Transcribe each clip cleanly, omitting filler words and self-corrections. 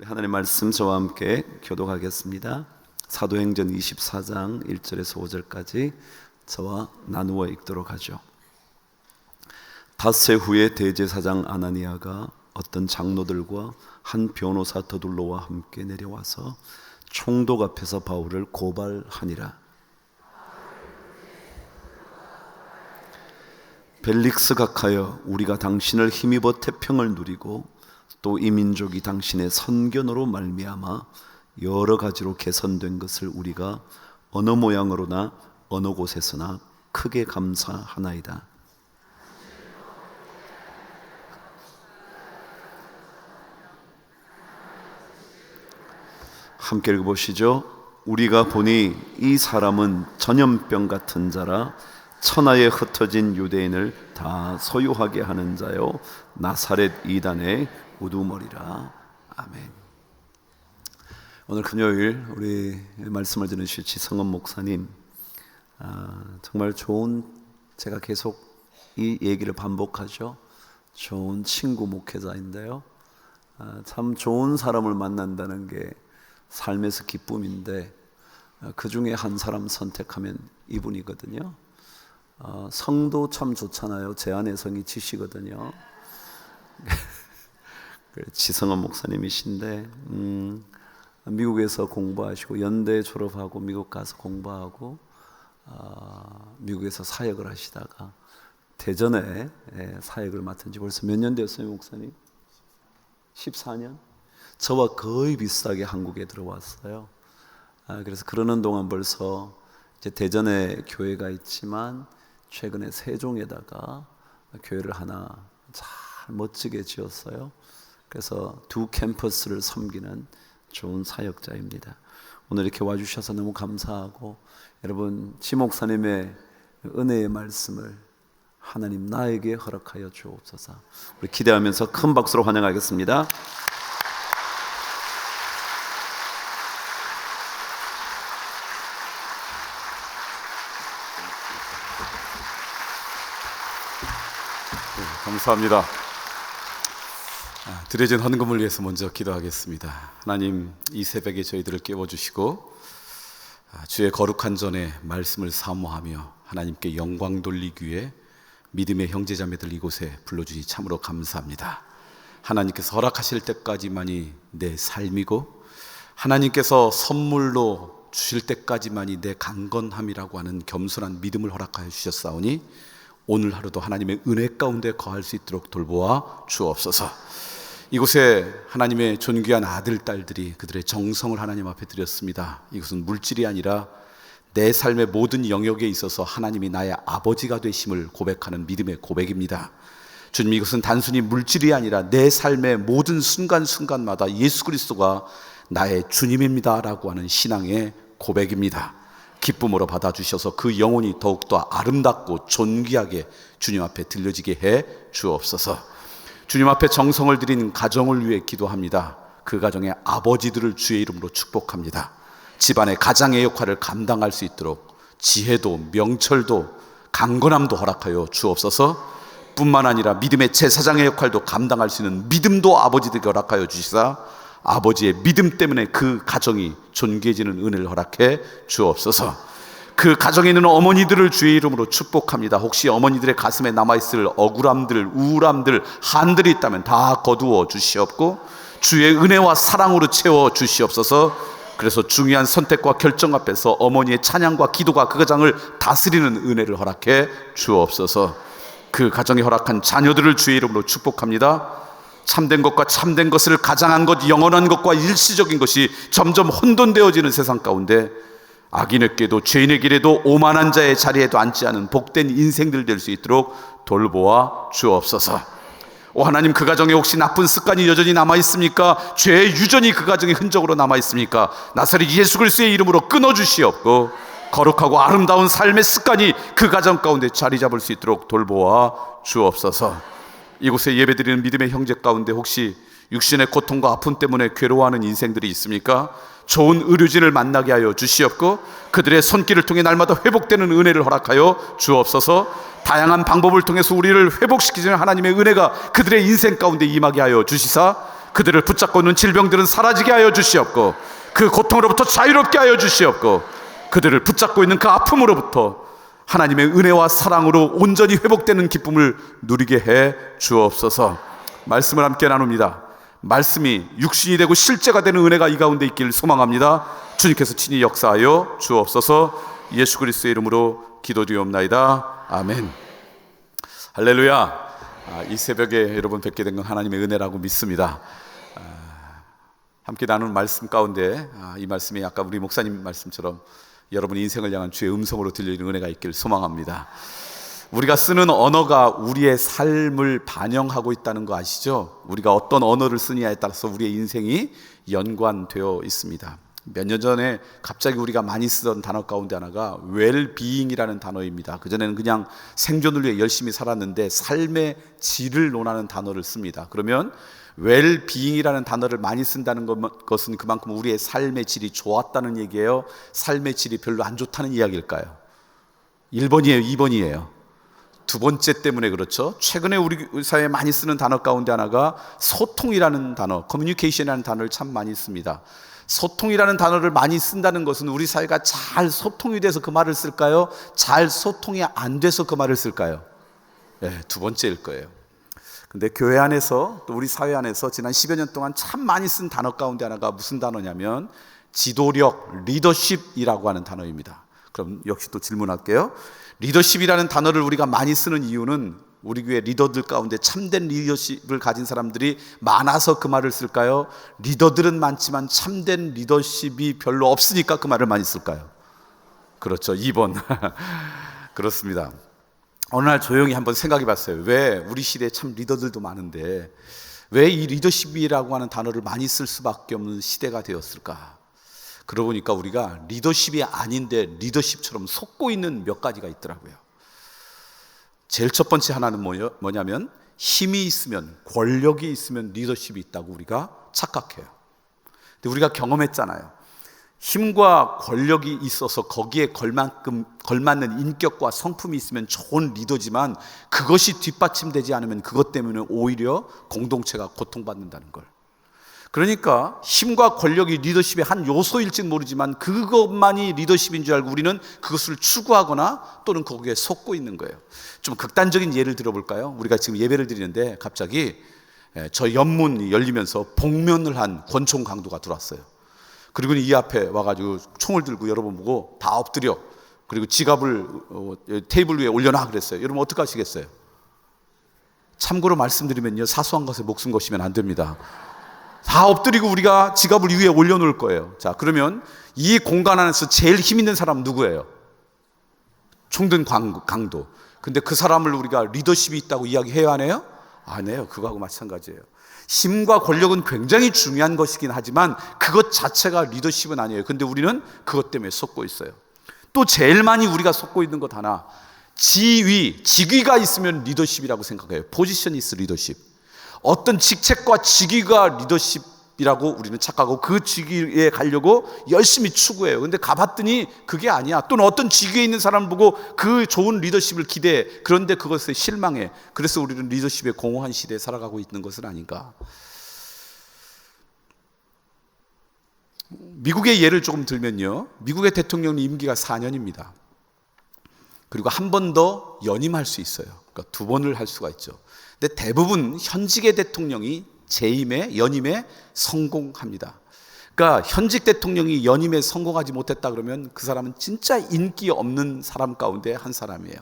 하나님의 말씀 저와 함께 교독하겠습니다. 사도행전 24장 1절에서 5절까지 저와 나누어 읽도록 하죠. 닷새 후에 대제사장 아나니아가 어떤 장로들과 한 변호사 더둘로와 함께 내려와서 총독 앞에서 바울을 고발하니라. 벨릭스 각하여, 우리가 당신을 힘입어 태평을 누리고 또 이 민족이 당신의 선견으로 말미암아 여러 가지로 개선된 것을 우리가 어느 모양으로나 어느 곳에서나 크게 감사하나이다. 함께 읽어보시죠. 우리가 보니 이 사람은 전염병 같은 자라 천하에 흩어진 유대인을 다 소유하게 하는 자요 나사렛 이단의 우두머리라. 아멘. 오늘 금요일 우리 말씀을 들으실 지성원 목사님, 정말 좋은, 제가 계속 이 얘기를 반복하죠. 좋은 친구 목회자인데요, 참 좋은 사람을 만난다는 게 삶에서 기쁨인데 그 중에 한 사람 선택하면 이분이거든요. 성도 참 좋잖아요. 제 안의 성이 지시거든요. 지성원 목사님이신데 미국에서 공부하시고 연대 졸업하고 미국 가서 공부하고 미국에서 사역을 하시다가 대전에 사역을 맡은 지 벌써 몇 년 됐어요, 목사님? 14년? 저와 거의 비슷하게 한국에 들어왔어요. 그래서 그러는 동안 벌써 이제 대전에 교회가 있지만 최근에 세종에다가 교회를 하나 잘 멋지게 지었어요. 그래서 두 캠퍼스를 섬기는 좋은 사역자입니다. 오늘 이렇게 와주셔서 너무 감사하고, 여러분 지 목사님의 은혜의 말씀을 하나님 나에게 허락하여 주옵소서. 우리 기대하면서 큰 박수로 환영하겠습니다. 감사합니다. 드려진 헌금을 위해서 먼저 기도하겠습니다. 하나님, 이 새벽에 저희들을 깨워주시고 주의 거룩한 전에 말씀을 사모하며 하나님께 영광 돌리기 위해 믿음의 형제자매들 이곳에 불러주니 참으로 감사합니다. 하나님께서 허락하실 때까지만이 내 삶이고 하나님께서 선물로 주실 때까지만이 내 강건함이라고 하는 겸손한 믿음을 허락하여 주셨사오니 오늘 하루도 하나님의 은혜 가운데 거할 수 있도록 돌보아 주옵소서. 이곳에 하나님의 존귀한 아들, 딸들이 그들의 정성을 하나님 앞에 드렸습니다. 이것은 물질이 아니라 내 삶의 모든 영역에 있어서 하나님이 나의 아버지가 되심을 고백하는 믿음의 고백입니다. 주님, 이것은 단순히 물질이 아니라 내 삶의 모든 순간순간마다 예수 그리스도가 나의 주님입니다 라고 하는 신앙의 고백입니다. 기쁨으로 받아주셔서 그 영혼이 더욱더 아름답고 존귀하게 주님 앞에 들려지게 해 주옵소서. 주님 앞에 정성을 드린 가정을 위해 기도합니다. 그 가정의 아버지들을 주의 이름으로 축복합니다. 집안의 가장의 역할을 감당할 수 있도록 지혜도 명철도 강건함도 허락하여 주옵소서. 뿐만 아니라 믿음의 제사장의 역할도 감당할 수 있는 믿음도 아버지들에게 허락하여 주시사 아버지의 믿음 때문에 그 가정이 존귀해지는 은혜를 허락해 주옵소서. 그 가정에 있는 어머니들을 주의 이름으로 축복합니다. 혹시 어머니들의 가슴에 남아있을 억울함들, 우울함들, 한들이 있다면 다 거두어 주시옵고 주의 은혜와 사랑으로 채워 주시옵소서. 그래서 중요한 선택과 결정 앞에서 어머니의 찬양과 기도가 그 가정을 다스리는 은혜를 허락해 주옵소서. 그 가정에 허락한 자녀들을 주의 이름으로 축복합니다. 참된 것과 참된 것을 가장한 것, 영원한 것과 일시적인 것이 점점 혼돈되어지는 세상 가운데 악인에게도 죄인의 길에도 오만한 자의 자리에도 앉지 않은 복된 인생들 될 수 있도록 돌보아 주옵소서. 오 하나님, 그 가정에 혹시 나쁜 습관이 여전히 남아있습니까? 죄의 유전이 그 가정에 흔적으로 남아있습니까? 나사렛 예수 그리스도의 이름으로 끊어주시옵고 거룩하고 아름다운 삶의 습관이 그 가정 가운데 자리 잡을 수 있도록 돌보아 주옵소서. 이곳에 예배드리는 믿음의 형제 가운데 혹시 육신의 고통과 아픔 때문에 괴로워하는 인생들이 있습니까? 좋은 의료진을 만나게 하여 주시옵고 그들의 손길을 통해 날마다 회복되는 은혜를 허락하여 주옵소서. 다양한 방법을 통해서 우리를 회복시키시는 하나님의 은혜가 그들의 인생 가운데 임하게 하여 주시사 그들을 붙잡고 있는 질병들은 사라지게 하여 주시옵고 그 고통으로부터 자유롭게 하여 주시옵고 그들을 붙잡고 있는 그 아픔으로부터 하나님의 은혜와 사랑으로 온전히 회복되는 기쁨을 누리게 해 주옵소서. 말씀을 함께 나눕니다. 말씀이 육신이 되고 실제가 되는 은혜가 이 가운데 있기를 소망합니다. 주님께서 친히 역사하여 주옵소서. 예수 그리스도의 이름으로 기도드리옵나이다. 아멘. 할렐루야. 이 새벽에 여러분 뵙게 된 건 하나님의 은혜라고 믿습니다. 함께 나누는 말씀 가운데 이 말씀이 아까 우리 목사님 말씀처럼 여러분 인생을 향한 주의 음성으로 들리는 은혜가 있기를 소망합니다. 우리가 쓰는 언어가 우리의 삶을 반영하고 있다는 거 아시죠? 우리가 어떤 언어를 쓰느냐에 따라서 우리의 인생이 연관되어 있습니다. 몇 년 전에 갑자기 우리가 많이 쓰던 단어 가운데 하나가 웰비잉이라는 단어입니다. 그전에는 그냥 생존을 위해 열심히 살았는데 삶의 질을 논하는 단어를 씁니다. 그러면 웰비잉이라는 단어를 많이 쓴다는 것은 그만큼 우리의 삶의 질이 좋았다는 얘기예요? 삶의 질이 별로 안 좋다는 이야기일까요? 1번이에요? 2번이에요? 두 번째 때문에 그렇죠. 최근에 우리 사회에 많이 쓰는 단어 가운데 하나가 소통이라는 단어, 커뮤니케이션이라는 단어를 참 많이 씁니다. 소통이라는 단어를 많이 쓴다는 것은 우리 사회가 잘 소통이 돼서 그 말을 쓸까요? 잘 소통이 안 돼서 그 말을 쓸까요? 네, 두 번째일 거예요. 근데 교회 안에서 또 우리 사회 안에서 지난 10여 년 동안 참 많이 쓴 단어 가운데 하나가 무슨 단어냐면 지도력, 리더십이라고 하는 단어입니다. 그럼 역시 또 질문할게요. 리더십이라는 단어를 우리가 많이 쓰는 이유는 우리 교회 리더들 가운데 참된 리더십을 가진 사람들이 많아서 그 말을 쓸까요? 리더들은 많지만 참된 리더십이 별로 없으니까 그 말을 많이 쓸까요? 그렇죠. 2번. 그렇습니다. 어느 날 조용히 한번 생각해 봤어요. 왜 우리 시대에 참 리더들도 많은데 왜 이 리더십이라고 하는 단어를 많이 쓸 수밖에 없는 시대가 되었을까? 그러고 보니까 우리가 리더십이 아닌데 리더십처럼 속고 있는 몇 가지가 있더라고요. 제일 첫 번째 하나는 뭐냐면 힘이 있으면, 권력이 있으면 리더십이 있다고 우리가 착각해요. 근데 우리가 경험했잖아요. 힘과 권력이 있어서 거기에 걸맞는 인격과 성품이 있으면 좋은 리더지만 그것이 뒷받침되지 않으면 그것 때문에 오히려 공동체가 고통받는다는 걸. 그러니까 힘과 권력이 리더십의 한 요소일지는 모르지만 그것만이 리더십인 줄 알고 우리는 그것을 추구하거나 또는 거기에 속고 있는 거예요. 좀 극단적인 예를 들어볼까요? 우리가 지금 예배를 드리는데 갑자기 저 연문이 열리면서 복면을 한 권총 강도가 들어왔어요. 그리고 이 앞에 와가지고 총을 들고 여러분 보고 다 엎드려, 그리고 지갑을 테이블 위에 올려놔 그랬어요. 여러분 어떻게 하시겠어요? 참고로 말씀드리면요, 사소한 것에 목숨 거시면 안 됩니다. 다 엎드리고 우리가 지갑을 위에 올려놓을 거예요. 자, 그러면 이 공간 안에서 제일 힘 있는 사람은 누구예요? 총든 강도. 근데 그 사람을 우리가 리더십이 있다고 이야기해야 하네요? 안 해요. 그거하고 마찬가지예요. 힘과 권력은 굉장히 중요한 것이긴 하지만 그것 자체가 리더십은 아니에요. 근데 우리는 그것 때문에 속고 있어요. 또 제일 많이 우리가 속고 있는 것 하나, 직위가 있으면 리더십이라고 생각해요. 포지션이 있어 리더십. 어떤 직책과 직위가 리더십이라고 우리는 착각하고 그 직위에 가려고 열심히 추구해요. 근데 가봤더니 그게 아니야. 또는 어떤 직위에 있는 사람을 보고 그 좋은 리더십을 기대해. 그런데 그것에 실망해. 그래서 우리는 리더십의 공허한 시대에 살아가고 있는 것은 아닌가. 미국의 예를 조금 들면요, 미국의 대통령 임기가 4년입니다. 그리고 한 번 더 연임할 수 있어요. 그러니까 2번을 할 수가 있죠. 근데 대부분 현직의 대통령이 연임에 성공합니다. 그러니까 현직 대통령이 연임에 성공하지 못했다 그러면 그 사람은 진짜 인기 없는 사람 가운데 한 사람이에요.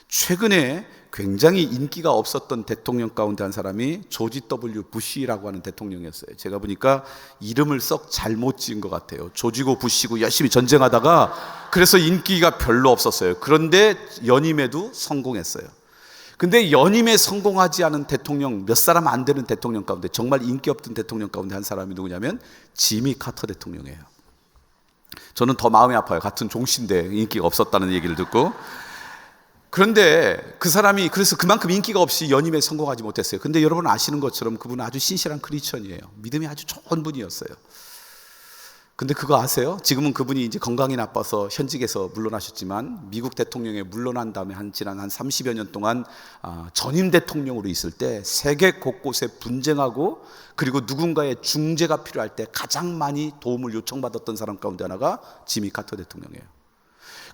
최근에 굉장히 인기가 없었던 대통령 가운데 한 사람이 조지 W. 부시라고 하는 대통령이었어요. 제가 보니까 이름을 썩 잘못 지은 것 같아요. 조지고 부시고 열심히 전쟁하다가 그래서 인기가 별로 없었어요. 그런데 연임에도 성공했어요. 근데 연임에 성공하지 않은 대통령, 몇 사람 안 되는 대통령 가운데, 정말 인기 없던 대통령 가운데 한 사람이 누구냐면 지미 카터 대통령이에요. 저는 더 마음이 아파요. 같은 종신데 인기가 없었다는 얘기를 듣고. 그런데 그 사람이 그래서 그만큼 인기가 없이 연임에 성공하지 못했어요. 근데 여러분 아시는 것처럼 그분은 아주 신실한 크리스천이에요. 믿음이 아주 좋은 분이었어요. 근데 그거 아세요? 지금은 그분이 이제 건강이 나빠서 현직에서 물러나셨지만 미국 대통령에 물러난 다음에 지난 한 30여 년 동안 전임 대통령으로 있을 때 세계 곳곳에 분쟁하고 그리고 누군가의 중재가 필요할 때 가장 많이 도움을 요청받았던 사람 가운데 하나가 지미 카터 대통령이에요.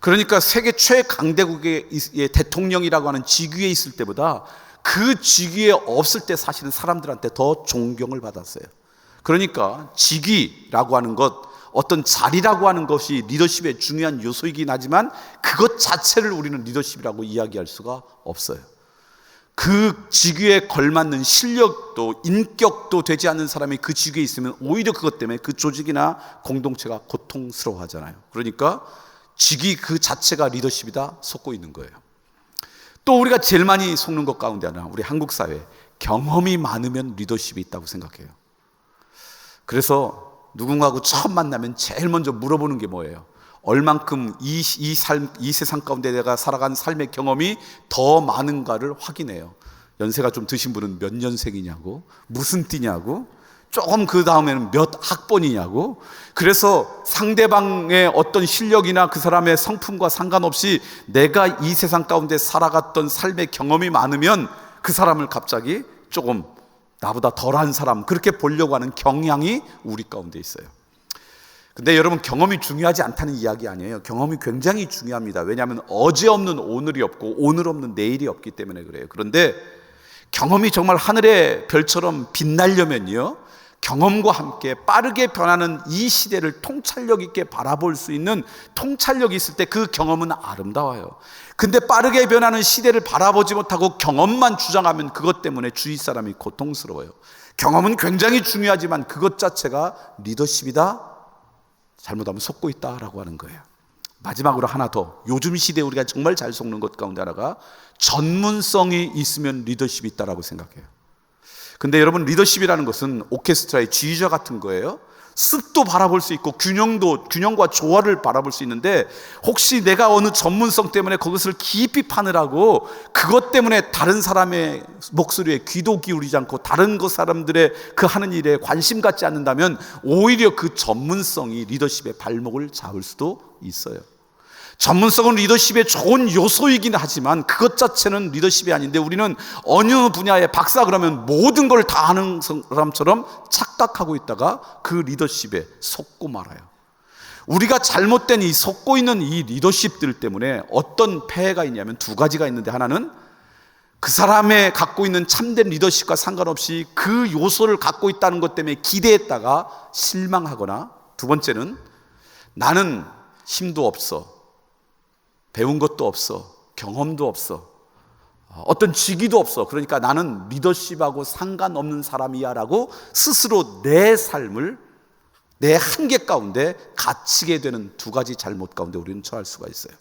그러니까 세계 최강대국의 대통령이라고 하는 직위에 있을 때보다 그 직위에 없을 때 사실은 사람들한테 더 존경을 받았어요. 그러니까 직위라고 하는 것, 어떤 자리라고 하는 것이 리더십의 중요한 요소이긴 하지만 그것 자체를 우리는 리더십이라고 이야기할 수가 없어요. 그 직위에 걸맞는 실력도 인격도 되지 않는 사람이 그 직위에 있으면 오히려 그것 때문에 그 조직이나 공동체가 고통스러워하잖아요. 그러니까 직위 그 자체가 리더십이다 속고 있는 거예요. 또 우리가 제일 많이 속는 것 가운데 하나, 우리 한국 사회 경험이 많으면 리더십이 있다고 생각해요. 그래서 누군가하고 처음 만나면 제일 먼저 물어보는 게 뭐예요? 얼만큼 이 세상 가운데 내가 살아간 삶의 경험이 더 많은가를 확인해요. 연세가 좀 드신 분은 몇 년생이냐고, 무슨 띠냐고, 조금 그 다음에는 몇 학번이냐고. 그래서 상대방의 어떤 실력이나 그 사람의 성품과 상관없이 내가 이 세상 가운데 살아갔던 삶의 경험이 많으면 그 사람을 갑자기 조금 나보다 덜한 사람, 그렇게 보려고 하는 경향이 우리 가운데 있어요. 근데 여러분, 경험이 중요하지 않다는 이야기 아니에요. 경험이 굉장히 중요합니다. 왜냐하면 어제 없는 오늘이 없고 오늘 없는 내일이 없기 때문에 그래요. 그런데 경험이 정말 하늘의 별처럼 빛나려면요, 경험과 함께 빠르게 변하는 이 시대를 통찰력 있게 바라볼 수 있는 통찰력이 있을 때 그 경험은 아름다워요. 근데 빠르게 변하는 시대를 바라보지 못하고 경험만 주장하면 그것 때문에 주위 사람이 고통스러워요. 경험은 굉장히 중요하지만 그것 자체가 리더십이다? 잘못하면 속고 있다라고 하는 거예요. 마지막으로 하나 더, 요즘 시대에 우리가 정말 잘 속는 것 가운데 하나가 전문성이 있으면 리더십이 있다라고 생각해요. 근데 여러분, 리더십이라는 것은 오케스트라의 지휘자 같은 거예요. 습도 바라볼 수 있고 균형과 조화를 바라볼 수 있는데, 혹시 내가 어느 전문성 때문에 그것을 깊이 파느라고 그것 때문에 다른 사람의 목소리에 귀도 기울이지 않고 다른 그 사람들의 그 하는 일에 관심 갖지 않는다면 오히려 그 전문성이 리더십의 발목을 잡을 수도 있어요. 전문성은 리더십의 좋은 요소이긴 하지만 그것 자체는 리더십이 아닌데, 우리는 어느 분야의 박사 그러면 모든 걸 다 아는 사람처럼 착각하고 있다가 그 리더십에 속고 말아요. 우리가 잘못된 이 속고 있는 이 리더십들 때문에 어떤 폐해가 있냐면 두 가지가 있는데, 하나는 그 사람의 갖고 있는 참된 리더십과 상관없이 그 요소를 갖고 있다는 것 때문에 기대했다가 실망하거나, 두 번째는 나는 힘도 없어, 배운 것도 없어, 경험도 없어, 어떤 직위도 없어, 그러니까 나는 리더십하고 상관없는 사람이야 라고 스스로 내 삶을 내 한계 가운데 갇히게 되는 두 가지 잘못 가운데 우리는 처할 수가 있어요.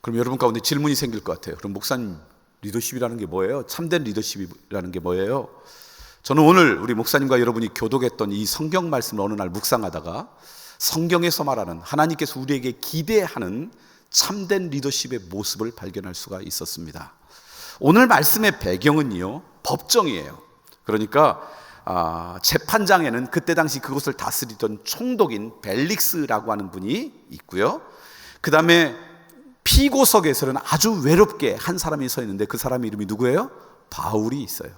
그럼 여러분 가운데 질문이 생길 것 같아요. 그럼 목사님, 리더십이라는 게 뭐예요? 참된 리더십이라는 게 뭐예요? 저는 오늘 우리 목사님과 여러분이 교독했던 이 성경 말씀을 어느 날 묵상하다가 성경에서 말하는, 하나님께서 우리에게 기대하는 참된 리더십의 모습을 발견할 수가 있었습니다. 오늘 말씀의 배경은요, 법정이에요. 그러니까 재판장에는 그때 당시 그곳을 다스리던 총독인 벨릭스라고 하는 분이 있고요, 그 다음에 피고석에서는 아주 외롭게 한 사람이 서 있는데 그 사람 이름이 누구예요? 바울이 있어요.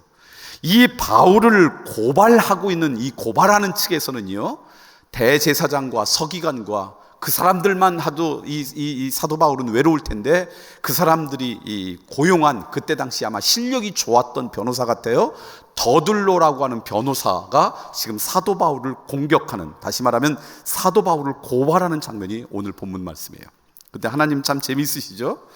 이 바울을 고발하고 있는 이 고발하는 측에서는요, 대제사장과 서기관과 그 사람들만 하도 이 사도 바울은 외로울 텐데, 그 사람들이 고용한, 그때 당시 아마 실력이 좋았던 변호사 같아요, 더둘로라고 하는 변호사가 지금 사도 바울을 공격하는, 다시 말하면 사도 바울을 고발하는 장면이 오늘 본문 말씀이에요. 근데 하나님 참 재미있으시죠?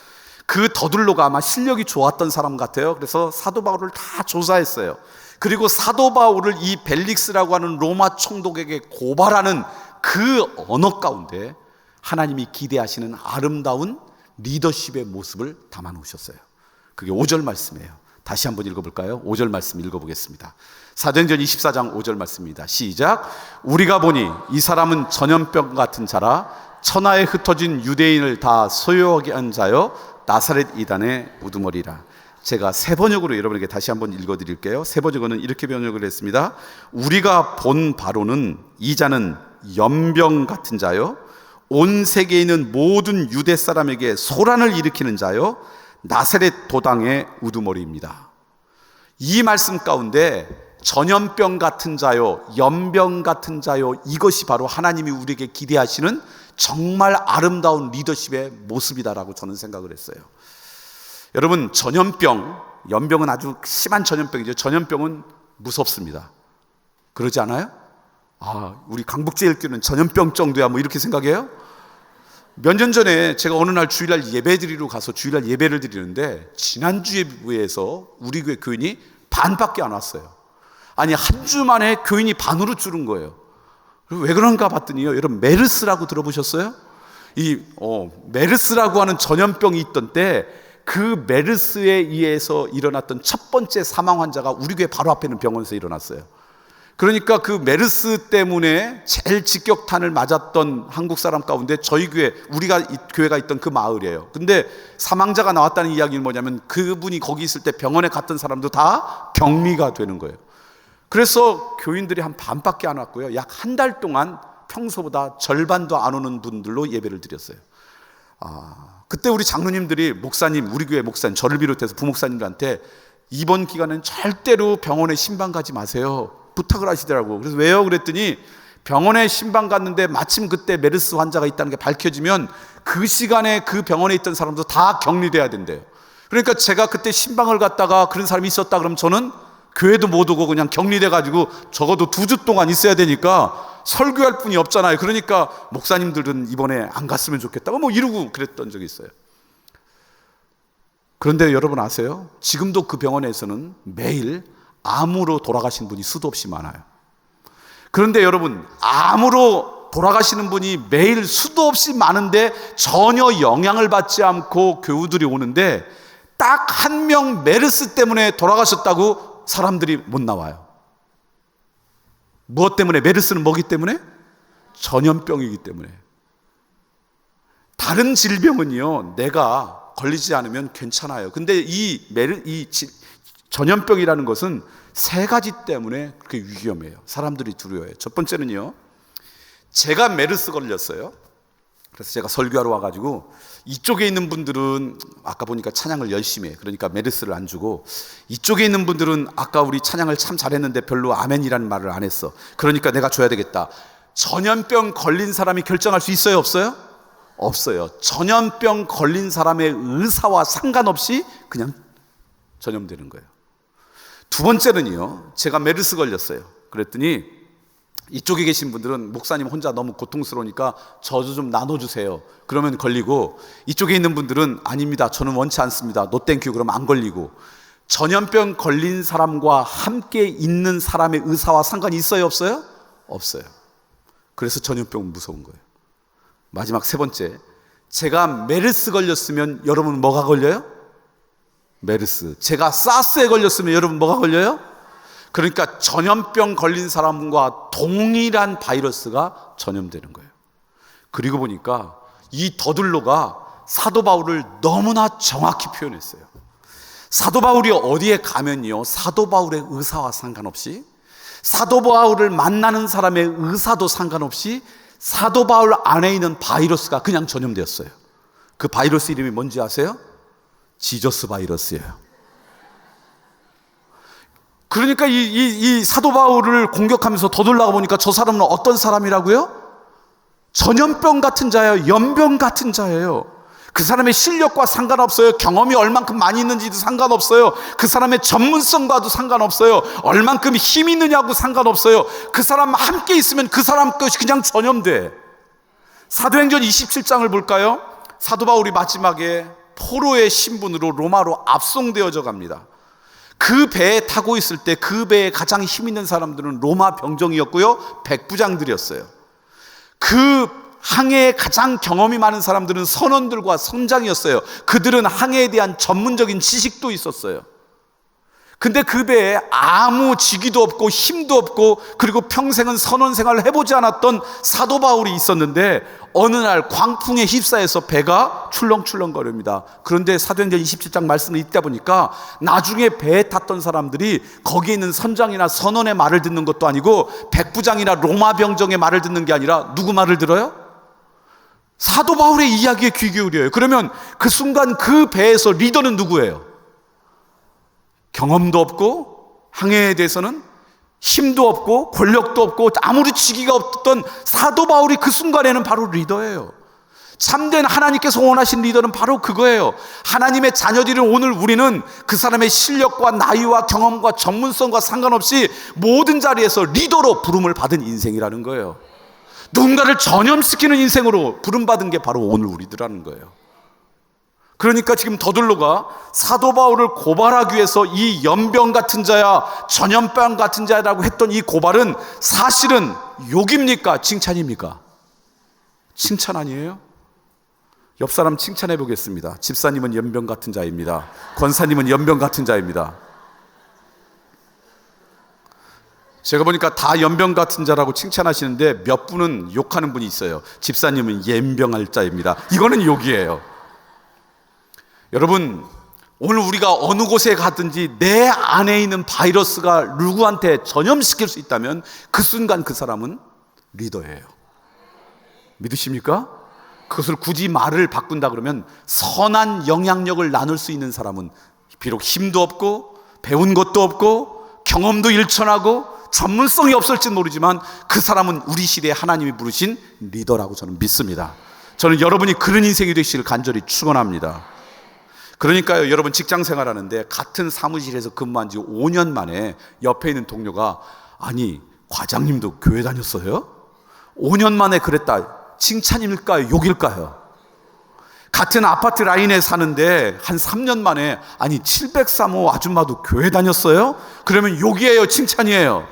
그 더둘로가 아마 실력이 좋았던 사람 같아요. 그래서 사도 바울을 다 조사했어요. 그리고 사도 바울을 이 벨릭스라고 하는 로마 총독에게 고발하는 그 언어 가운데 하나님이 기대하시는 아름다운 리더십의 모습을 담아 놓으셨어요. 그게 5절 말씀이에요. 다시 한번 읽어볼까요? 5절 말씀 읽어보겠습니다. 사도행전 24장 5절 말씀입니다. 시작. 우리가 보니 이 사람은 전염병 같은 자라 천하에 흩어진 유대인을 다 소유하게 한 자여 나사렛 이단의 우두머리라. 제가 새 번역으로 여러분에게 다시 한번 읽어드릴게요. 새 번역은 이렇게 번역을 했습니다. 우리가 본 바로는 이 자는 연병 같은 자요, 온 세계에 있는 모든 유대 사람에게 소란을 일으키는 자요, 나사렛 도당의 우두머리입니다. 이 말씀 가운데 전염병 같은 자요, 연병 같은 자요, 이것이 바로 하나님이 우리에게 기대하시는 정말 아름다운 리더십의 모습이다라고 저는 생각을 했어요. 여러분, 전염병, 연병은 아주 심한 전염병이죠. 전염병은 무섭습니다. 그러지 않아요? 우리 강북제일교회는 전염병 정도야 뭐 이렇게 생각해요? 몇 년 전에 제가 어느 날 주일날 예배 드리러 가서 주일날 예배를 드리는데 지난주에서 우리 교회 교인이 반밖에 안 왔어요. 아니, 한 주 만에 교인이 반으로 줄은 거예요. 왜 그런가 봤더니요, 여러분, 메르스라고 들어보셨어요? 메르스라고 하는 전염병이 있던 때 그 메르스에 의해서 일어났던 첫 번째 사망 환자가 우리 교회 바로 앞에 있는 병원에서 일어났어요. 그러니까 그 메르스 때문에 제일 직격탄을 맞았던 한국 사람 가운데 저희 교회, 우리가 교회가 있던 그 마을이에요. 근데 사망자가 나왔다는 이야기는 뭐냐면 그분이 거기 있을 때 병원에 갔던 사람도 다 격리가 되는 거예요. 그래서 교인들이 한 반밖에 안 왔고요, 약 한 달 동안 평소보다 절반도 안 오는 분들로 예배를 드렸어요. 그때 우리 장로님들이, 목사님, 우리 교회 목사님, 저를 비롯해서 부목사님들한테 이번 기간엔 절대로 병원에 신방 가지 마세요 부탁을 하시더라고요. 그래서 왜요? 그랬더니 병원에 신방 갔는데 마침 그때 메르스 환자가 있다는 게 밝혀지면 그 시간에 그 병원에 있던 사람도 다 격리돼야 된대요. 그러니까 제가 그때 신방을 갔다가 그런 사람이 있었다 그러면 저는 교회도 못 오고 그냥 격리돼가지고 적어도 2주 동안 있어야 되니까 설교할 분이 없잖아요. 그러니까 목사님들은 이번에 안 갔으면 좋겠다고 뭐 이러고 그랬던 적이 있어요. 그런데 여러분 아세요? 지금도 그 병원에서는 매일 암으로 돌아가신 분이 수도 없이 많아요. 그런데 여러분, 암으로 돌아가시는 분이 매일 수도 없이 많은데 전혀 영향을 받지 않고 교우들이 오는데 딱 한 명 메르스 때문에 돌아가셨다고 사람들이 못 나와요. 무엇 때문에? 메르스는 뭐기 때문에? 전염병이기 때문에. 다른 질병은요, 내가 걸리지 않으면 괜찮아요. 근데 이 전염병이라는 것은 세 가지 때문에 그렇게 위험해요. 사람들이 두려워해요. 첫 번째는요, 제가 메르스 걸렸어요. 그래서 제가 설교하러 와가지고 이쪽에 있는 분들은 아까 보니까 찬양을 열심히 해요. 그러니까 메르스를 안 주고, 이쪽에 있는 분들은 아까 우리 찬양을 참 잘했는데 별로 아멘이라는 말을 안 했어. 그러니까 내가 줘야 되겠다. 전염병 걸린 사람이 결정할 수 있어요, 없어요? 없어요. 전염병 걸린 사람의 의사와 상관없이 그냥 전염되는 거예요. 두 번째는요, 제가 메르스 걸렸어요. 그랬더니 이쪽에 계신 분들은 목사님 혼자 너무 고통스러우니까 저주 좀 나눠주세요. 그러면 걸리고, 이쪽에 있는 분들은 아닙니다, 저는 원치 않습니다, 노 땡큐, 그러면 안 걸리고. 전염병 걸린 사람과 함께 있는 사람의 의사와 상관이 있어요, 없어요? 없어요. 그래서 전염병은 무서운 거예요. 마지막 세 번째, 제가 메르스 걸렸으면 여러분 뭐가 걸려요? 메르스. 제가 사스에 걸렸으면 여러분 뭐가 걸려요? 그러니까 전염병 걸린 사람과 동일한 바이러스가 전염되는 거예요. 그리고 보니까 이 더들로가 사도 바울을 너무나 정확히 표현했어요. 사도 바울이 어디에 가면요, 사도 바울의 의사와 상관없이, 사도 바울을 만나는 사람의 의사도 상관없이 사도 바울 안에 있는 바이러스가 그냥 전염되었어요. 그 바이러스 이름이 뭔지 아세요? 지저스 바이러스예요. 그러니까 이 사도 바울을 공격하면서 더들나가 보니까 저 사람은 어떤 사람이라고요? 전염병 같은 자예요. 연병 같은 자예요. 그 사람의 실력과 상관없어요. 경험이 얼만큼 많이 있는지도 상관없어요. 그 사람의 전문성과도 상관없어요. 얼만큼 힘이 있느냐고 상관없어요. 그 사람 함께 있으면 그 사람 것이 그냥 전염돼. 사도행전 27장을 볼까요? 사도 바울이 마지막에 포로의 신분으로 로마로 압송되어져 갑니다. 그 배에 타고 있을 때 그 배에 가장 힘 있는 사람들은 로마 병정이었고요, 백부장들이었어요. 그 항해에 가장 경험이 많은 사람들은 선원들과 선장이었어요. 그들은 항해에 대한 전문적인 지식도 있었어요. 근데 그 배에 아무 직위도 없고 힘도 없고 그리고 평생은 선원 생활을 해보지 않았던 사도 바울이 있었는데 어느 날 광풍에 휩싸여서 배가 출렁출렁거립니다. 그런데 사도행전 27장 말씀을 읽다 보니까 나중에 배에 탔던 사람들이 거기에 있는 선장이나 선원의 말을 듣는 것도 아니고 백부장이나 로마 병정의 말을 듣는 게 아니라 누구 말을 들어요? 사도 바울의 이야기에 귀 기울여요. 그러면 그 순간 그 배에서 리더는 누구예요? 경험도 없고 항해에 대해서는 힘도 없고 권력도 없고 아무리 직위가 없던 사도 바울이 그 순간에는 바로 리더예요. 참된 하나님께서 원하신 리더는 바로 그거예요. 하나님의 자녀들은 오늘 우리는 그 사람의 실력과 나이와 경험과 전문성과 상관없이 모든 자리에서 리더로 부름을 받은 인생이라는 거예요. 누군가를 전염시키는 인생으로 부름받은 게 바로 오늘 우리들라는 거예요. 그러니까 지금 더들로가 사도 바울을 고발하기 위해서 이 연병 같은 자야, 전염병 같은 자라고 했던 이 고발은 사실은 욕입니까? 칭찬입니까? 칭찬 아니에요? 옆 사람 칭찬해 보겠습니다. 집사님은 연병 같은 자입니다. 권사님은 연병 같은 자입니다. 제가 보니까 다 연병 같은 자라고 칭찬하시는데 몇 분은 욕하는 분이 있어요. 집사님은 연병할 자입니다. 이거는 욕이에요. 여러분, 오늘 우리가 어느 곳에 가든지 내 안에 있는 바이러스가 누구한테 전염시킬 수 있다면 그 순간 그 사람은 리더예요. 믿으십니까? 그것을 굳이 말을 바꾼다 그러면 선한 영향력을 나눌 수 있는 사람은 비록 힘도 없고 배운 것도 없고 경험도 일천하고 전문성이 없을지 모르지만 그 사람은 우리 시대에 하나님이 부르신 리더라고 저는 믿습니다. 저는 여러분이 그런 인생이 되시길 간절히 축원합니다. 그러니까요, 여러분 직장 생활하는데 같은 사무실에서 근무한 지 5년 만에 옆에 있는 동료가 아니 과장님도 교회 다녔어요? 5년 만에 그랬다. 칭찬일까요? 욕일까요? 같은 아파트 라인에 사는데 한 3년 만에 아니 703호 아줌마도 교회 다녔어요? 그러면 욕이에요? 칭찬이에요?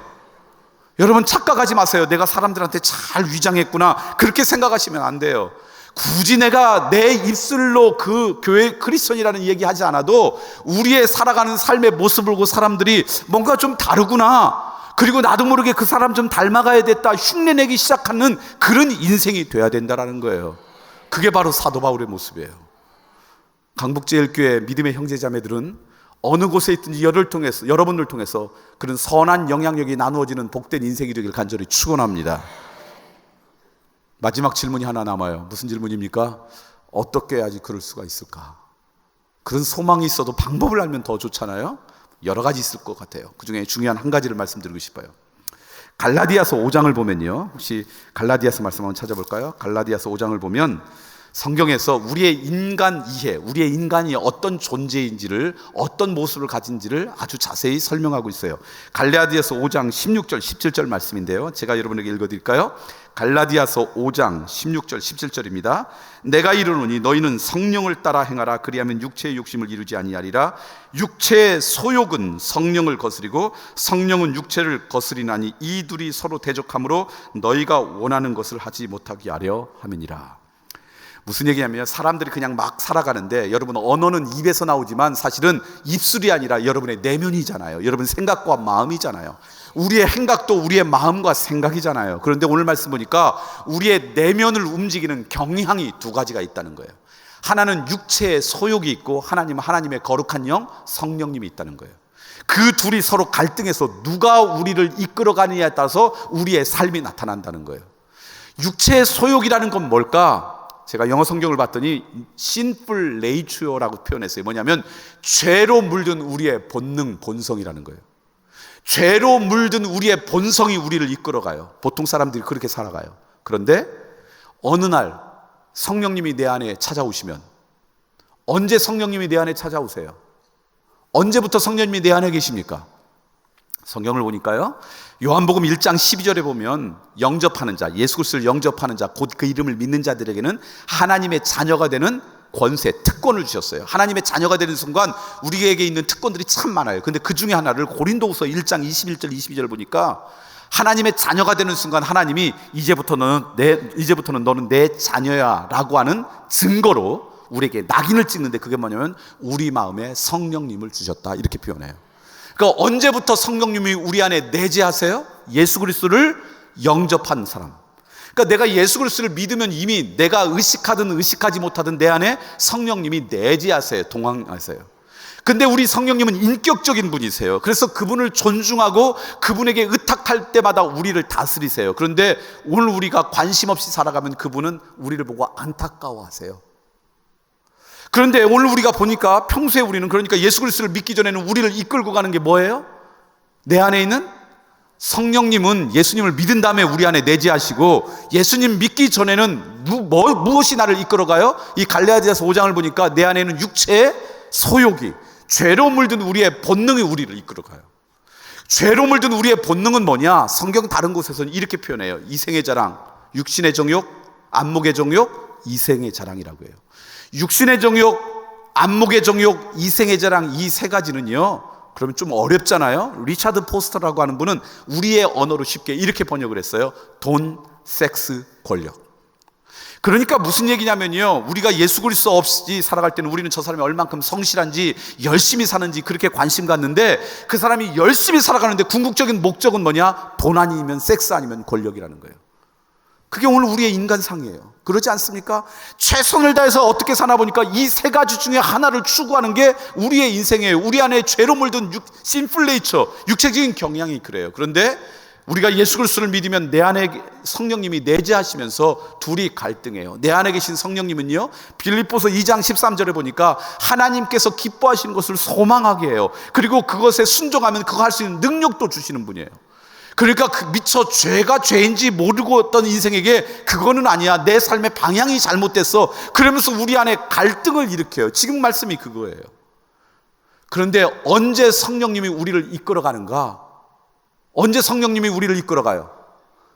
여러분 착각하지 마세요. 내가 사람들한테 잘 위장했구나 그렇게 생각하시면 안 돼요. 굳이 내가 내 입술로 그 교회 크리스천이라는 얘기하지 않아도 우리의 살아가는 삶의 모습을 보고 사람들이 뭔가 좀 다르구나, 그리고 나도 모르게 그 사람 좀 닮아가야 됐다 흉내내기 시작하는 그런 인생이 돼야 된다는 거예요. 그게 바로 사도 바울의 모습이에요. 강북제일교회 믿음의 형제자매들은 어느 곳에 있든지 여러분을 통해서 그런 선한 영향력이 나누어지는 복된 인생이 되길 간절히 축원합니다. 마지막 질문이 하나 남아요. 무슨 질문입니까? 어떻게 해야지 그럴 수가 있을까? 그런 소망이 있어도 방법을 알면 더 좋잖아요. 여러 가지 있을 것 같아요. 그 중에 중요한 한 가지를 말씀드리고 싶어요. 갈라디아서 5장을 보면요, 혹시 갈라디아서 말씀 한번 찾아볼까요? 갈라디아서 5장을 보면 성경에서 우리의 인간 이해, 우리의 인간이 어떤 존재인지를, 어떤 모습을 가진지를 아주 자세히 설명하고 있어요. 갈라디아서 5장 16절 17절 말씀인데요, 제가 여러분에게 읽어드릴까요? 갈라디아서 5장 16절 17절입니다. 내가 이르노니 너희는 성령을 따라 행하라. 그리하면 육체의 욕심을 이루지 아니하리라. 육체의 소욕은 성령을 거스리고 성령은 육체를 거스리나니 이 둘이 서로 대적하므로 너희가 원하는 것을 하지 못하게 하려 함이니라. 무슨 얘기냐면 사람들이 그냥 막 살아가는데 여러분 언어는 입에서 나오지만 사실은 입술이 아니라 여러분의 내면이잖아요. 여러분 생각과 마음이잖아요. 우리의 행각도 우리의 마음과 생각이잖아요. 그런데 오늘 말씀 보니까 우리의 내면을 움직이는 경향이 두 가지가 있다는 거예요. 하나는 육체의 소욕이 있고 하나님은 하나님의 거룩한 영 성령님이 있다는 거예요. 그 둘이 서로 갈등해서 누가 우리를 이끌어가느냐에 따라서 우리의 삶이 나타난다는 거예요. 육체의 소욕이라는 건 뭘까? 제가 영어 성경을 봤더니 sinful nature라고 표현했어요. 뭐냐면 죄로 물든 우리의 본능, 본성이라는 거예요. 죄로 물든 우리의 본성이 우리를 이끌어가요. 보통 사람들이 그렇게 살아가요. 그런데 어느 날 성령님이 내 안에 찾아오시면, 언제 성령님이 내 안에 찾아오세요? 언제부터 성령님이 내 안에 계십니까? 성경을 보니까요, 요한복음 1장 12절에 보면 영접하는 자, 예수 그리스도를 영접하는 자, 곧 그 이름을 믿는 자들에게는 하나님의 자녀가 되는 권세, 특권을 주셨어요. 하나님의 자녀가 되는 순간 우리에게 있는 특권들이 참 많아요. 근데 그 중에 하나를 고린도후서 1장 21절 22절 보니까 하나님의 자녀가 되는 순간 하나님이 이제부터는 너는 내 자녀야 라고 하는 증거로 우리에게 낙인을 찍는데, 그게 뭐냐면 우리 마음에 성령님을 주셨다, 이렇게 표현해요. 그러니까 언제부터 성령님이 우리 안에 내재하세요? 예수 그리스도를 영접한 사람. 그러니까 내가 예수 그리스도를 믿으면 이미 내가 의식하든 의식하지 못하든 내 안에 성령님이 내재하세요. 동행하세요. 근데 우리 성령님은 인격적인 분이세요. 그래서 그분을 존중하고 그분에게 의탁할 때마다 우리를 다스리세요. 그런데 오늘 우리가 관심 없이 살아가면 그분은 우리를 보고 안타까워하세요. 그런데 오늘 우리가 보니까 평소에 우리는, 그러니까 예수 그리스도를 믿기 전에는 우리를 이끌고 가는 게 뭐예요? 내 안에 있는 성령님은 예수님을 믿은 다음에 우리 안에 내재하시고, 예수님 믿기 전에는 무엇이 나를 이끌어가요? 이 갈라디아서 5장을 보니까 내 안에는 육체의 소욕이, 죄로 물든 우리의 본능이 우리를 이끌어가요. 죄로 물든 우리의 본능은 뭐냐? 성경 다른 곳에서는 이렇게 표현해요. 이생의 자랑, 육신의 정욕, 안목의 정욕, 이생의 자랑이라고 해요. 육신의 정욕, 안목의 정욕, 이생의 자랑, 이 세 가지는요, 그러면 좀 어렵잖아요. 리차드 포스터라고 하는 분은 우리의 언어로 쉽게 이렇게 번역을 했어요. 돈, 섹스, 권력. 그러니까 무슨 얘기냐면요, 우리가 예수 그리스도 없이 살아갈 때는 우리는 저 사람이 얼만큼 성실한지 열심히 사는지 그렇게 관심 갖는데, 그 사람이 열심히 살아가는데 궁극적인 목적은 뭐냐? 돈 아니면 섹스 아니면 권력이라는 거예요. 그게 오늘 우리의 인간상이에요. 그렇지 않습니까? 최선을 다해서 어떻게 사나 보니까 이 세 가지 중에 하나를 추구하는 게 우리의 인생이에요. 우리 안에 죄로 물든 심플레이처, 육체적인 경향이 그래요. 그런데 우리가 예수 그리스도를 믿으면 내 안에 성령님이 내재하시면서 둘이 갈등해요. 내 안에 계신 성령님은요, 빌립보서 2장 13절에 보니까 하나님께서 기뻐하시는 것을 소망하게 해요. 그리고 그것에 순종하면 그거 할 수 있는 능력도 주시는 분이에요. 그러니까 미처 죄가 죄인지 모르고 어떤 인생에게 그거는 아니야, 내 삶의 방향이 잘못됐어, 그러면서 우리 안에 갈등을 일으켜요. 지금 말씀이 그거예요. 그런데 언제 성령님이 우리를 이끌어가는가? 언제 성령님이 우리를 이끌어가요?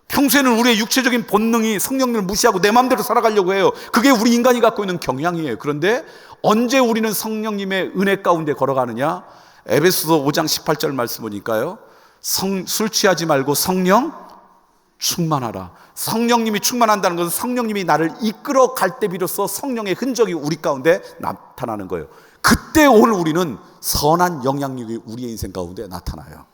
평소에는 우리의 육체적인 본능이 성령님을 무시하고 내 마음대로 살아가려고 해요. 그게 우리 인간이 갖고 있는 경향이에요. 그런데 언제 우리는 성령님의 은혜 가운데 걸어가느냐? 에베소서 5장 18절 말씀 보니까요, 술 취하지 말고 성령 충만하라. 성령님이 충만한다는 것은 성령님이 나를 이끌어 갈 때 비로소 성령의 흔적이 우리 가운데 나타나는 거예요. 그때 오늘 우리는 선한 영향력이 우리의 인생 가운데 나타나요.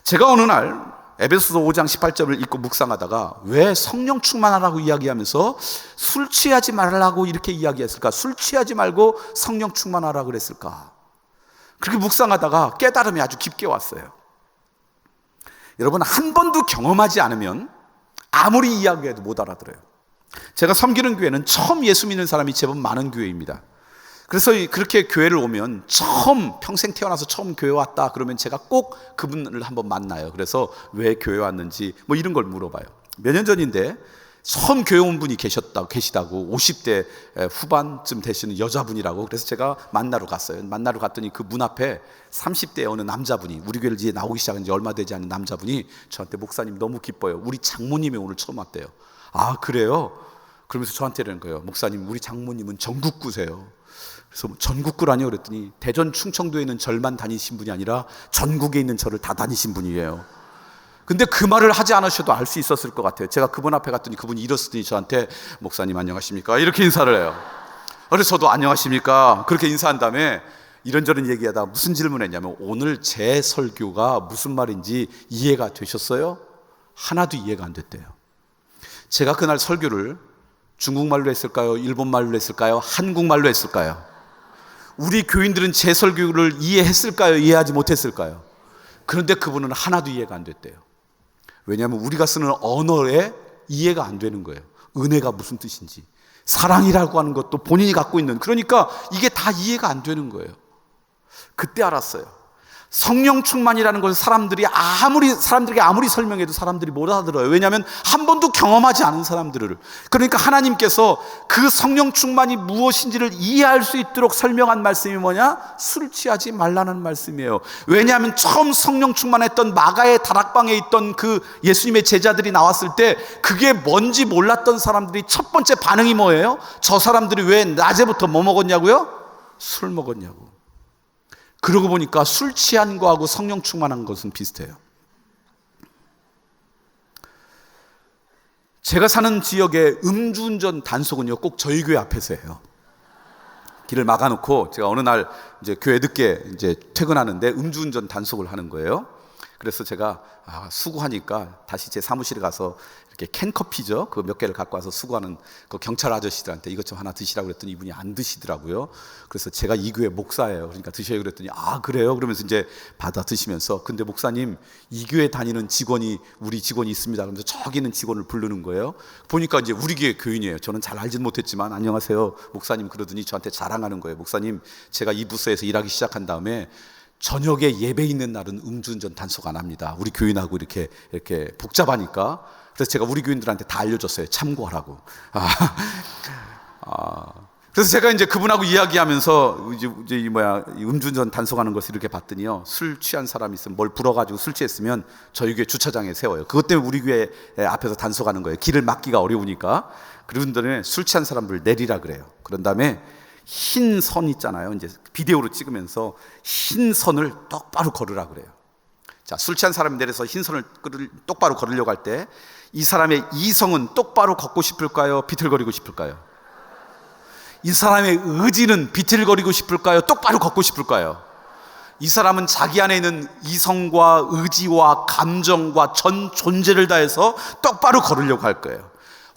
제가 어느 날 에베소서 5장 18절을 읽고 묵상하다가 왜 성령 충만하라고 이야기하면서 술 취하지 말라고 이렇게 이야기했을까? 술 취하지 말고 성령 충만하라고 그랬을까? 그렇게 묵상하다가 깨달음이 아주 깊게 왔어요. 여러분, 한 번도 경험하지 않으면 아무리 이야기해도 못 알아들어요. 제가 섬기는 교회는 처음 예수 믿는 사람이 제법 많은 교회입니다. 그래서 그렇게 교회를 오면 평생 태어나서 처음 교회 왔다 그러면 제가 꼭 그분을 한번 만나요. 그래서 왜 교회 왔는지 뭐 이런 걸 물어봐요. 몇 년 전인데 처음 교회 온 분이 계시다고 50대 후반쯤 되시는 여자분이라고. 그래서 제가 만나러 갔어요. 만나러 갔더니 그 문 앞에 30대 어느 남자분이, 우리 교회를 이제 나오기 시작한 지 얼마 되지 않은 남자분이 저한테, 목사님 너무 기뻐요, 우리 장모님이 오늘 처음 왔대요. 아 그래요? 그러면서 저한테 이러는 거예요. 목사님, 우리 장모님은 전국구세요. 그래서 전국구라뇨? 그랬더니 대전 충청도에 있는 절만 다니신 분이 아니라 전국에 있는 절을 다 다니신 분이에요. 근데 그 말을 하지 않으셔도 알 수 있었을 것 같아요. 제가 그분 앞에 갔더니 그분이 일었으니 저한테, 목사님 안녕하십니까? 이렇게 인사를 해요. 그래서 저도 안녕하십니까? 그렇게 인사한 다음에 이런저런 얘기하다 무슨 질문했냐면, 오늘 제 설교가 무슨 말인지 이해가 되셨어요? 하나도 이해가 안 됐대요. 제가 그날 설교를 중국말로 했을까요? 일본말로 했을까요? 한국말로 했을까요? 우리 교인들은 제 설교를 이해했을까요? 이해하지 못했을까요? 그런데 그분은 하나도 이해가 안 됐대요. 왜냐하면 우리가 쓰는 언어에 이해가 안 되는 거예요. 은혜가 무슨 뜻인지, 사랑이라고 하는 것도 본인이 갖고 있는, 그러니까 이게 다 이해가 안 되는 거예요. 그때 알았어요. 성령 충만이라는 것을 사람들에게 아무리 설명해도 사람들이 못 알아들어요. 왜냐하면 한 번도 경험하지 않은 사람들을. 그러니까 하나님께서 그 성령 충만이 무엇인지를 이해할 수 있도록 설명한 말씀이 뭐냐? 술 취하지 말라는 말씀이에요. 왜냐하면 처음 성령 충만했던 마가의 다락방에 있던 그 예수님의 제자들이 나왔을 때 그게 뭔지 몰랐던 사람들이 첫 번째 반응이 뭐예요? 저 사람들이 왜 낮에부터 뭐 먹었냐고요? 술 먹었냐고. 그러고 보니까 술 취한 거하고 성령 충만한 것은 비슷해요. 제가 사는 지역의 음주운전 단속은요, 꼭 저희 교회 앞에서 해요. 길을 막아놓고 제가 어느 날 이제 교회 늦게 이제 퇴근하는데 음주운전 단속을 하는 거예요. 그래서 제가 수고하니까 다시 제 사무실에 가서 이렇게 캔커피죠, 그 몇 개를 갖고 와서 수고하는 그 경찰 아저씨들한테 이것 좀 하나 드시라고 그랬더니 이분이 안 드시더라고요. 그래서 제가 이 교회 목사예요. 그러니까 드셔요 그랬더니 그래요? 그러면서 이제 받아 드시면서, 근데 목사님, 이 교회 다니는 우리 직원이 있습니다. 그러면서 저기 있는 직원을 부르는 거예요. 보니까 이제 우리 교회 교인이에요. 저는 잘 알진 못했지만 안녕하세요 목사님 그러더니 저한테 자랑하는 거예요. 목사님, 제가 이 부서에서 일하기 시작한 다음에 저녁에 예배 있는 날은 음주운전 단속 안 합니다. 우리 교인하고 이렇게 복잡하니까. 그래서 제가 우리 교인들한테 다 알려줬어요. 참고하라고. 그래서 제가 이제 그분하고 이야기하면서 이 음주운전 단속하는 것을 이렇게 봤더니요, 술 취한 사람이 있으면 뭘 불어가지고 술 취했으면 저희 교회 주차장에 세워요. 그것 때문에 우리 교회 앞에서 단속하는 거예요. 길을 막기가 어려우니까. 그런다음에 술 취한 사람들 내리라 그래요. 그런 다음에 흰 선 있잖아요. 이제 비디오로 찍으면서 흰 선을 똑바로 걸으라 그래요. 자, 술 취한 사람이 내려서 흰 선을 똑바로 걸으려고 할 때 이 사람의 이성은 똑바로 걷고 싶을까요? 비틀거리고 싶을까요? 이 사람의 의지는 비틀거리고 싶을까요? 똑바로 걷고 싶을까요? 이 사람은 자기 안에 있는 이성과 의지와 감정과 전 존재를 다해서 똑바로 걸으려고 할 거예요.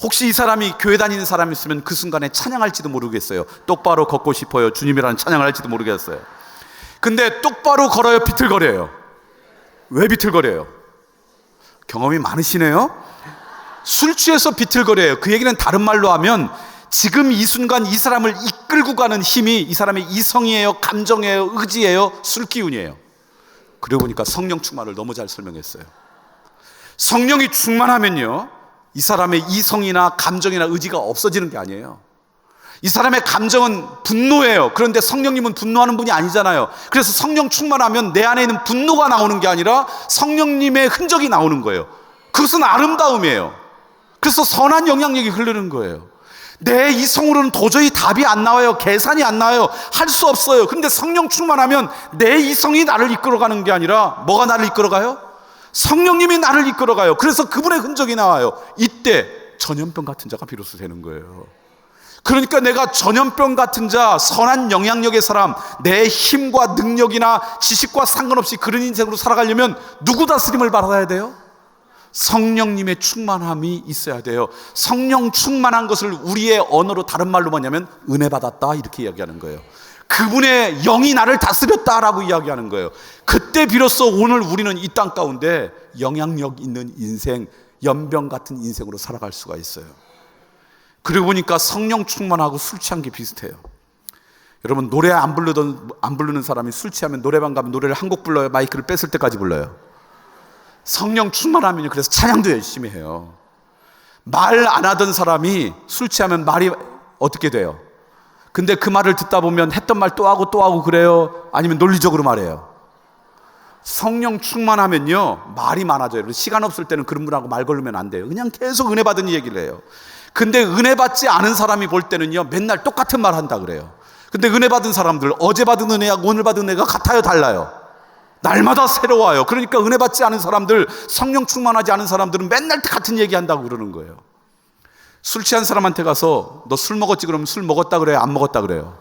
혹시 이 사람이 교회 다니는 사람이었으면 그 순간에 찬양할지도 모르겠어요. 똑바로 걷고 싶어요, 주님이라는 찬양을 할지도 모르겠어요. 근데 똑바로 걸어요, 비틀거려요? 왜 비틀거려요? 경험이 많으시네요. 술 취해서 비틀거려요. 그 얘기는 다른 말로 하면 지금 이 순간 이 사람을 이끌고 가는 힘이 이 사람의 이성이에요, 감정이에요, 의지예요, 술 기운이에요. 그러고 보니까 성령 충만을 너무 잘 설명했어요. 성령이 충만하면요, 이 사람의 이성이나 감정이나 의지가 없어지는 게 아니에요. 이 사람의 감정은 분노예요. 그런데 성령님은 분노하는 분이 아니잖아요. 그래서 성령 충만하면 내 안에 있는 분노가 나오는 게 아니라 성령님의 흔적이 나오는 거예요. 그것은 아름다움이에요. 그래서 선한 영향력이 흐르는 거예요. 내 이성으로는 도저히 답이 안 나와요. 계산이 안 나와요. 할 수 없어요. 그런데 성령 충만하면 내 이성이 나를 이끌어가는 게 아니라 뭐가 나를 이끌어가요? 성령님이 나를 이끌어가요. 그래서 그분의 흔적이 나와요. 이때 전염병 같은 자가 비로소 되는 거예요. 그러니까 내가 전염병 같은 자, 선한 영향력의 사람, 내 힘과 능력이나 지식과 상관없이 그런 인생으로 살아가려면 누구 다스림을 받아야 돼요? 성령님의 충만함이 있어야 돼요. 성령 충만한 것을 우리의 언어로 다른 말로 뭐냐면 은혜 받았다 이렇게 이야기하는 거예요. 그분의 영이 나를 다스렸다라고 이야기하는 거예요. 그때 비로소 오늘 우리는 이 땅 가운데 영향력 있는 인생, 연병 같은 인생으로 살아갈 수가 있어요. 그러고 보니까 성령 충만하고 술 취한 게 비슷해요. 여러분, 노래 안 부르는 사람이 술 취하면 노래방 가면 노래를 한 곡 불러요? 마이크를 뺐을 때까지 불러요? 성령 충만하면요, 그래서 찬양도 열심히 해요. 말 안 하던 사람이 술 취하면 말이 어떻게 돼요? 근데 그 말을 듣다 보면 했던 말 또 하고 그래요? 아니면 논리적으로 말해요? 성령 충만하면요, 말이 많아져요. 시간 없을 때는 그런 분하고 말 걸으면 안 돼요. 그냥 계속 은혜 받은 얘기를 해요. 근데 은혜 받지 않은 사람이 볼 때는요, 맨날 똑같은 말 한다 그래요. 근데 은혜 받은 사람들, 어제 받은 은혜하고 오늘 받은 은혜가 같아요, 달라요? 날마다 새로워요. 그러니까 은혜 받지 않은 사람들, 성령 충만하지 않은 사람들은 맨날 같은 얘기 한다고 그러는 거예요. 술 취한 사람한테 가서 너 술 먹었지? 그러면 술 먹었다 그래요? 안 먹었다 그래요?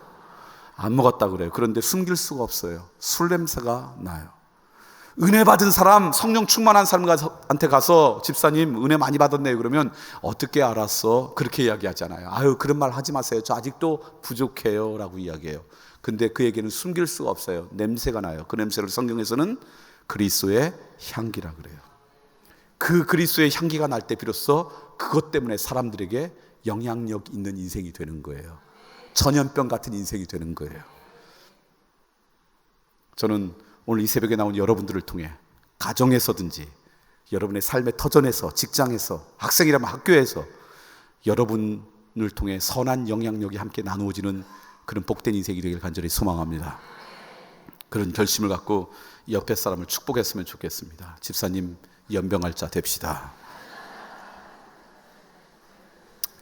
안 먹었다 그래요. 그런데 숨길 수가 없어요. 술 냄새가 나요. 은혜 받은 사람, 성령 충만한 사람한테 가서 집사님 은혜 많이 받았네요 그러면 어떻게 알았어? 그렇게 이야기하잖아요. 아유, 그런 말 하지 마세요. 저 아직도 부족해요 라고 이야기해요. 근데 그에게는 숨길 수가 없어요. 냄새가 나요. 그 냄새를 성경에서는 그리스도의 향기라 그래요. 그 그리스도의 향기가 날 때 비로소 그것 때문에 사람들에게 영향력 있는 인생이 되는 거예요. 전염병 같은 인생이 되는 거예요. 저는 오늘 이 새벽에 나온 여러분들을 통해 가정에서든지 여러분의 삶의 터전에서, 직장에서, 학생이라면 학교에서 여러분을 통해 선한 영향력이 함께 나누어지는 그런 복된 인생이 되길 간절히 소망합니다. 그런 결심을 갖고 옆에 사람을 축복했으면 좋겠습니다. 집사님, 연병할 자 됩시다.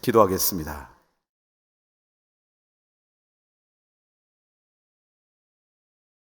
기도하겠습니다.